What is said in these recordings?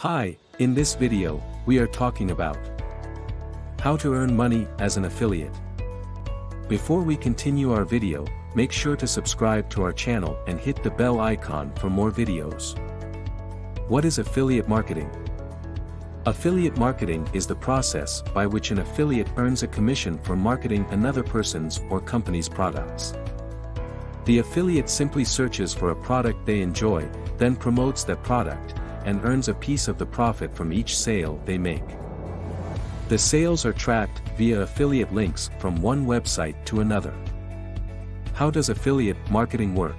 Hi, in this video, we are talking about how to earn money as an affiliate. Before we continue our video, make sure to subscribe to our channel and hit the bell icon for more videos. What is affiliate marketing? Affiliate marketing is the process by which an affiliate earns a commission for marketing another person's or company's products. The affiliate simply searches for a product they enjoy, then promotes that product, and earns a piece of the profit from each sale they make. The sales are tracked via affiliate links from one website to another. How does affiliate marketing work?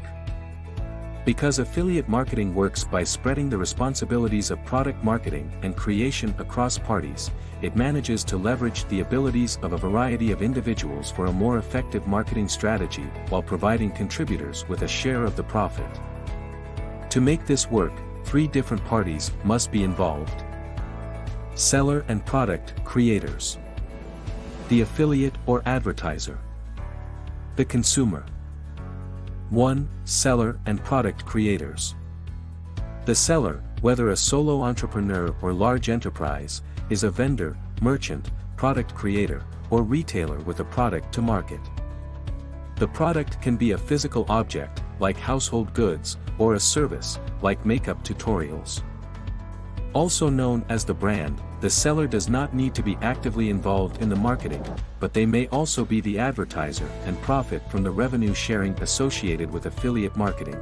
Because affiliate marketing works by spreading the responsibilities of product marketing and creation across parties, it manages to leverage the abilities of a variety of individuals for a more effective marketing strategy while providing contributors with a share of the profit. To make this work, three different parties must be involved: seller and product creators, the affiliate or advertiser, the consumer. 1. Seller and product creators. The seller, whether a solo entrepreneur or large enterprise, is a vendor, merchant, product creator, or retailer with a product to market. The product can be a physical object, like household goods, or a service, like makeup tutorials. Also known as the brand, the seller does not need to be actively involved in the marketing, but they may also be the advertiser and profit from the revenue sharing associated with affiliate marketing.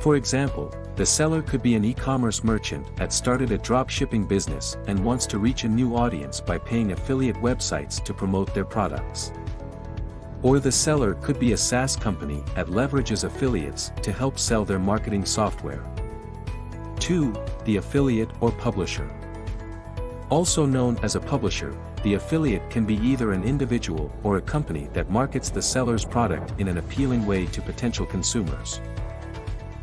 For example, the seller could be an e-commerce merchant that started a drop shipping business and wants to reach a new audience by paying affiliate websites to promote their products. Or the seller could be a SaaS company that leverages affiliates to help sell their marketing software. 2. The affiliate or publisher. Also known as a publisher, the affiliate can be either an individual or a company that markets the seller's product in an appealing way to potential consumers.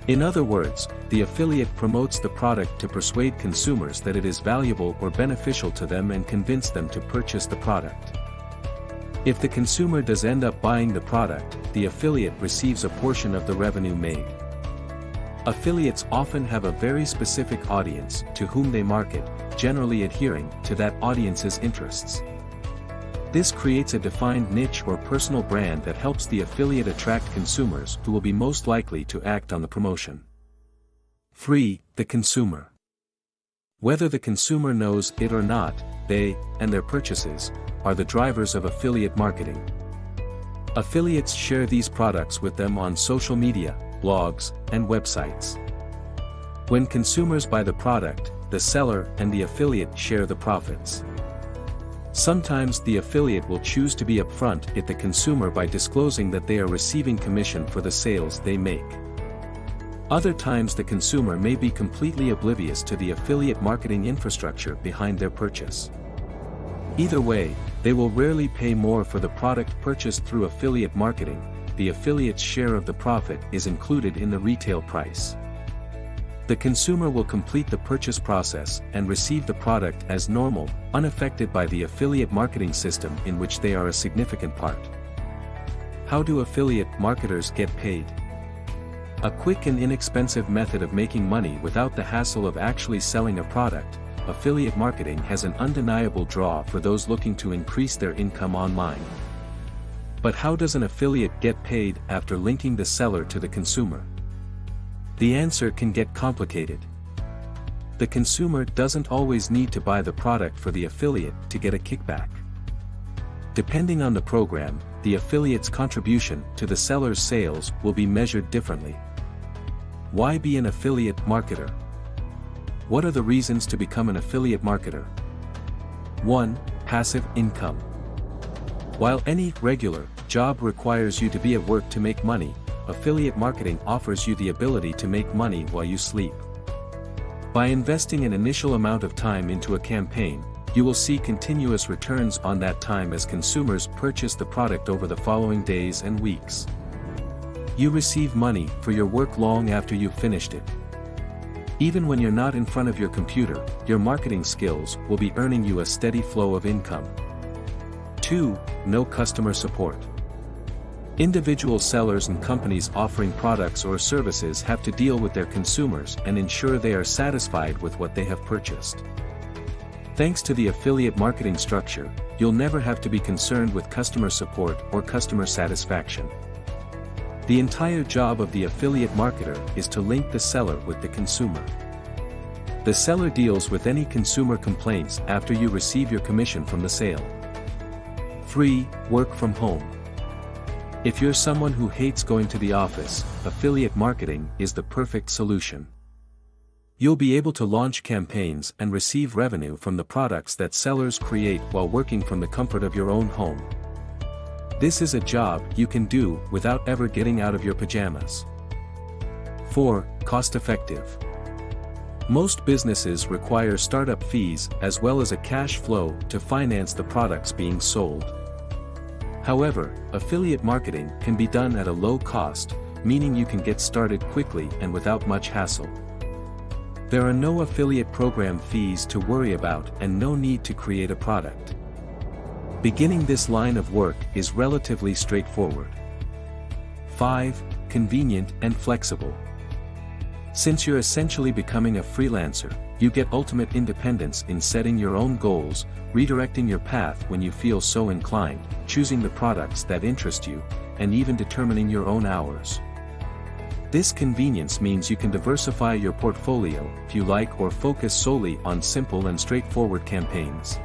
In other words, the affiliate promotes the product to persuade consumers that it is valuable or beneficial to them and convince them to purchase the product. If the consumer does end up buying the product, the affiliate receives a portion of the revenue made. Affiliates often have a very specific audience to whom they market, generally adhering to that audience's interests. This creates a defined niche or personal brand that helps the affiliate attract consumers who will be most likely to act on the promotion. 3. The consumer. Whether the consumer knows it or not, they, and their purchases, are the drivers of affiliate marketing. Affiliates share these products with them on social media, blogs, and websites. When consumers buy the product, the seller and the affiliate share the profits. Sometimes the affiliate will choose to be upfront with the consumer by disclosing that they are receiving commission for the sales they make. Other times the consumer may be completely oblivious to the affiliate marketing infrastructure behind their purchase. Either way, they will rarely pay more for the product purchased through affiliate marketing. The affiliate's share of the profit is included in the retail price. The consumer will complete the purchase process and receive the product as normal, unaffected by the affiliate marketing system in which they are a significant part. How do affiliate marketers get paid? A quick and inexpensive method of making money without the hassle of actually selling a product, affiliate marketing has an undeniable draw for those looking to increase their income online. But how does an affiliate get paid after linking the seller to the consumer? The answer can get complicated. The consumer doesn't always need to buy the product for the affiliate to get a kickback. Depending on the program, the affiliate's contribution to the seller's sales will be measured differently. Why be an affiliate marketer? What are the reasons to become an affiliate marketer? 1. Passive income. While any regular job requires you to be at work to make money, affiliate marketing offers you the ability to make money while you sleep. By investing an initial amount of time into a campaign, you will see continuous returns on that time as consumers purchase the product over the following days and weeks. You receive money for your work long after you've finished it. Even when you're not in front of your computer, your marketing skills will be earning you a steady flow of income. 2. No customer support. Individual sellers and companies offering products or services have to deal with their consumers and ensure they are satisfied with what they have purchased. Thanks to the affiliate marketing structure, you'll never have to be concerned with customer support or customer satisfaction. The entire job of the affiliate marketer is to link the seller with the consumer. The seller deals with any consumer complaints after you receive your commission from the sale. 3. Work from home. If you're someone who hates going to the office, affiliate marketing is the perfect solution. You'll be able to launch campaigns and receive revenue from the products that sellers create while working from the comfort of your own home. This is a job you can do without ever getting out of your pajamas. 4. Cost-effective. Most businesses require startup fees as well as a cash flow to finance the products being sold. However, affiliate marketing can be done at a low cost, meaning you can get started quickly and without much hassle. There are no affiliate program fees to worry about and no need to create a product. Beginning this line of work is relatively straightforward. 5. Convenient and flexible. Since you're essentially becoming a freelancer, you get ultimate independence in setting your own goals, redirecting your path when you feel so inclined, choosing the products that interest you, and even determining your own hours. This convenience means you can diversify your portfolio if you like or focus solely on simple and straightforward campaigns.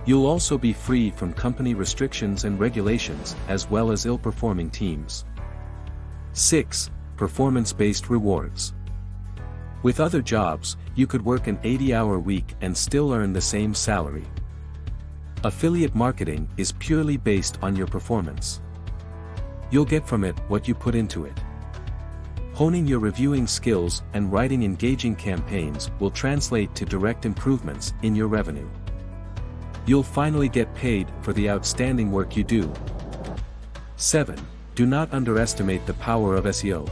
You'll also be free from company restrictions and regulations as well as ill-performing teams. 6. Performance-based rewards. With other jobs, you could work an 80-hour week and still earn the same salary. Affiliate marketing is purely based on your performance. You'll get from it what you put into it. Honing your reviewing skills and writing engaging campaigns will translate to direct improvements in your revenue. You'll finally get paid for the outstanding work you do. 7. Do not underestimate the power of SEO.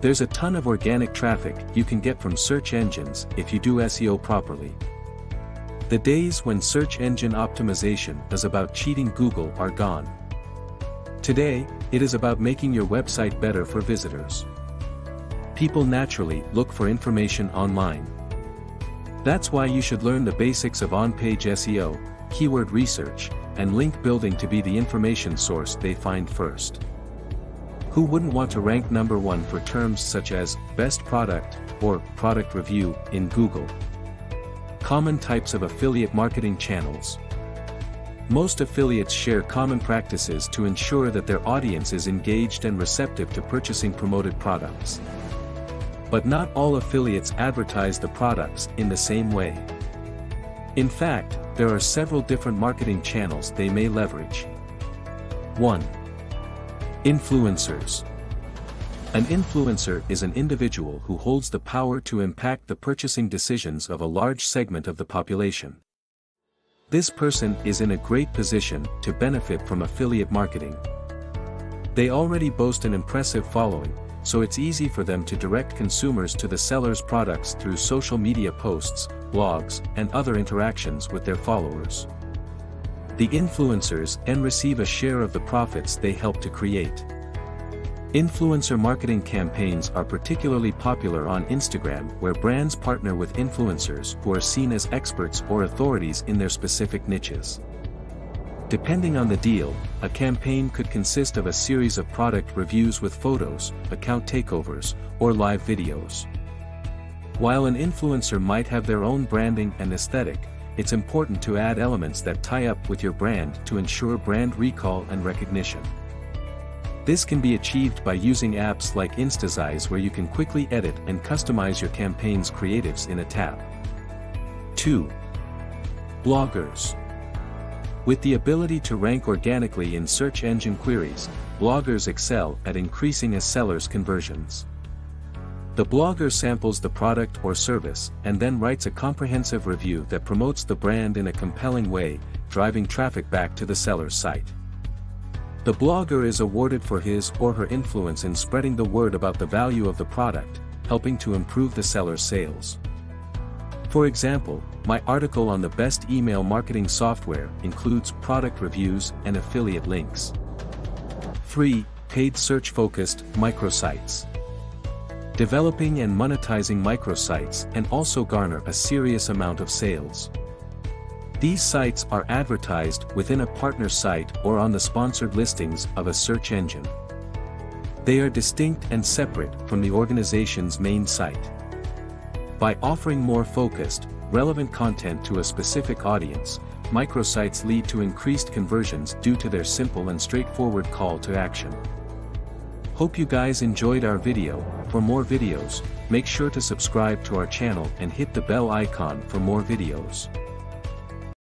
There's a ton of organic traffic you can get from search engines if you do SEO properly. The days when search engine optimization is about cheating Google are gone. Today, it is about making your website better for visitors. People naturally look for information online. That's why you should learn the basics of on-page SEO, keyword research, and link building to be the information source they find first. Who wouldn't want to rank number 1 for terms such as best product or product review in Google? Common types of affiliate marketing channels. Most affiliates share common practices to ensure that their audience is engaged and receptive to purchasing promoted products. But not all affiliates advertise the products in the same way. In fact, there are several different marketing channels they may leverage. 1. Influencers. An influencer is an individual who holds the power to impact the purchasing decisions of a large segment of the population. This person is in a great position to benefit from affiliate marketing. They already boast an impressive following, so it's easy for them to direct consumers to the seller's products through social media posts, blogs, and other interactions with their followers. The influencers then receive a share of the profits they help to create. Influencer marketing campaigns are particularly popular on Instagram, where brands partner with influencers who are seen as experts or authorities in their specific niches. Depending on the deal, a campaign could consist of a series of product reviews with photos, account takeovers, or live videos. While an influencer might have their own branding and aesthetic, it's important to add elements that tie up with your brand to ensure brand recall and recognition. This can be achieved by using apps like Instasize, where you can quickly edit and customize your campaign's creatives in a tap. 2. Bloggers. With the ability to rank organically in search engine queries, bloggers excel at increasing a seller's conversions. The blogger samples the product or service and then writes a comprehensive review that promotes the brand in a compelling way, driving traffic back to the seller's site. The blogger is awarded for his or her influence in spreading the word about the value of the product, helping to improve the seller's sales. For example, my article on the best email marketing software includes product reviews and affiliate links. 3. Paid search-focused microsites. Developing and monetizing microsites and also garner a serious amount of sales. These sites are advertised within a partner site or on the sponsored listings of a search engine. They are distinct and separate from the organization's main site. By offering more focused, relevant content to a specific audience, microsites lead to increased conversions due to their simple and straightforward call to action. Hope you guys enjoyed our video. For more videos, make sure to subscribe to our channel and hit the bell icon for more videos.